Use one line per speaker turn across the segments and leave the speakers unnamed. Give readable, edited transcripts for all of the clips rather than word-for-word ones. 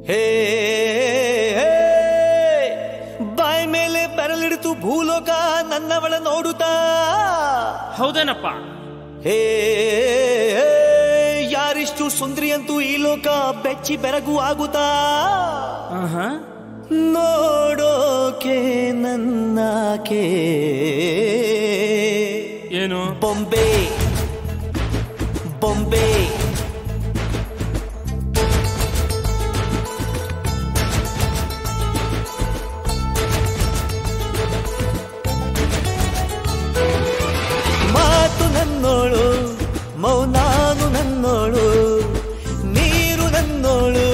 ಹೇ ಬಾಯ್ ಮೇಲೆ ಬೆರಳಿಡಿತು ಭೂಲೋಕ ನನ್ನವಳ ನೋಡುತ್ತಾ.
ಹೌದೇನಪ್ಪ.
ಹೇ ಯಾರಿಷ್ಟು ಸುಂದ್ರಿ ಅಂತೂ ಈ ಲೋಕ ಬೆಚ್ಚಿ ಬೆರಗು ಆಗುತ್ತಾ. ನೋಡೋಕೆ ನನ್ನಾಕೆ
ಏನು
ಬೊಂಬೆ ಬೊಂಬೆ ಮಾತು ನನ್ನೋಳು ಮೌನಾನು ನನ್ನೋಳು ನೀರು ನನ್ನೋಳು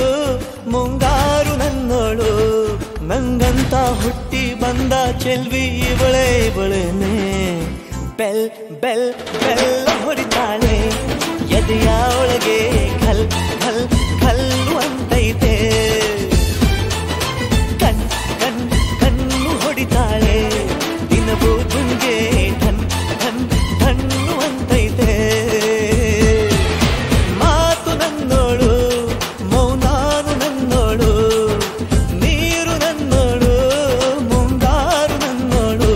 ಮುಂಗಾರು ನನ್ನೋಳು ನಂಗಂತ ಹುಟ್ಟಿ ಬಂದ ಚೆಲ್ವಿ ಇವಳೆ ಇವಳೇನೆ. ಬೆಲ್ ಬೆಲ್ ಬೆಲ್ಲ ಹೊಡಿತಾಳೆ ಎದೆಯ ಒಳಗೆ ಖಲ್ ಖಲ್ ಖಲ್ಲು ಅಂತೈತೆ. ಕಣ್ ಕಣ್ ಕಣ್ಣು ಹೊಡಿತಾಳೆ ದಿನವೂ ತುಂಗೆ ಠನ್ ಠನ್ ಠಣ್ಣು ಅಂತೈತೆ. ಮಾತು ನನ್ನೋಳು ಮೌನಾನು ನನ್ನೋಳು ನೀರು ನನ್ನೋಳು ಮುಂಗಾರು ನನ್ನೋಳು.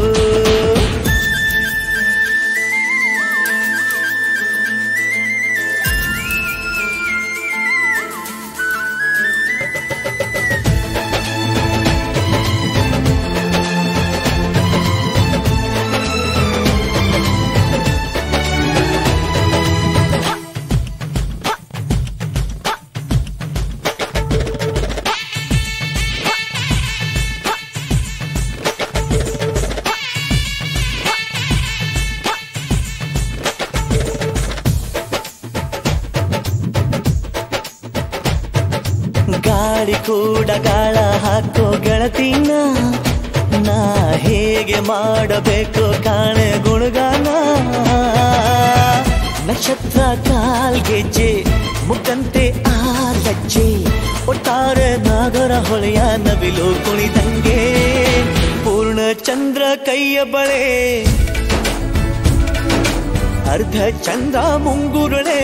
ಗಾಳಿ ಕೂಡ ಗಾಳ ಹಾಕೋ ಗೆಳತಿನ ನಾ ಹೇಗೆ ಮಾಡಬೇಕು ಕಾಣೆ ಗುಣಗಾನ. ನಕ್ಷತ್ರ ಕಾಲ್ಗೆಜ್ಜೆ ಮುಖಂತೆ ಆ ಲಜ್ಜೆ ಒಟ್ಟಾರೆ ನಾಗರ ಹೊಳೆಯ ನವಿಲು ಕುಣಿದಂಗೆ. ಪೂರ್ಣ ಚಂದ್ರ ಕೈಯ ಬಳೆ ಅರ್ಧ ಚಂದ್ರ ಮುಂಗುರುಳೆ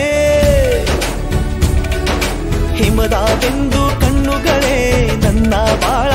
ಹಿಮದ ಬೆಂದು ಕಣ್ಣುಗಳೇ ನನ್ನ ಬಾಳ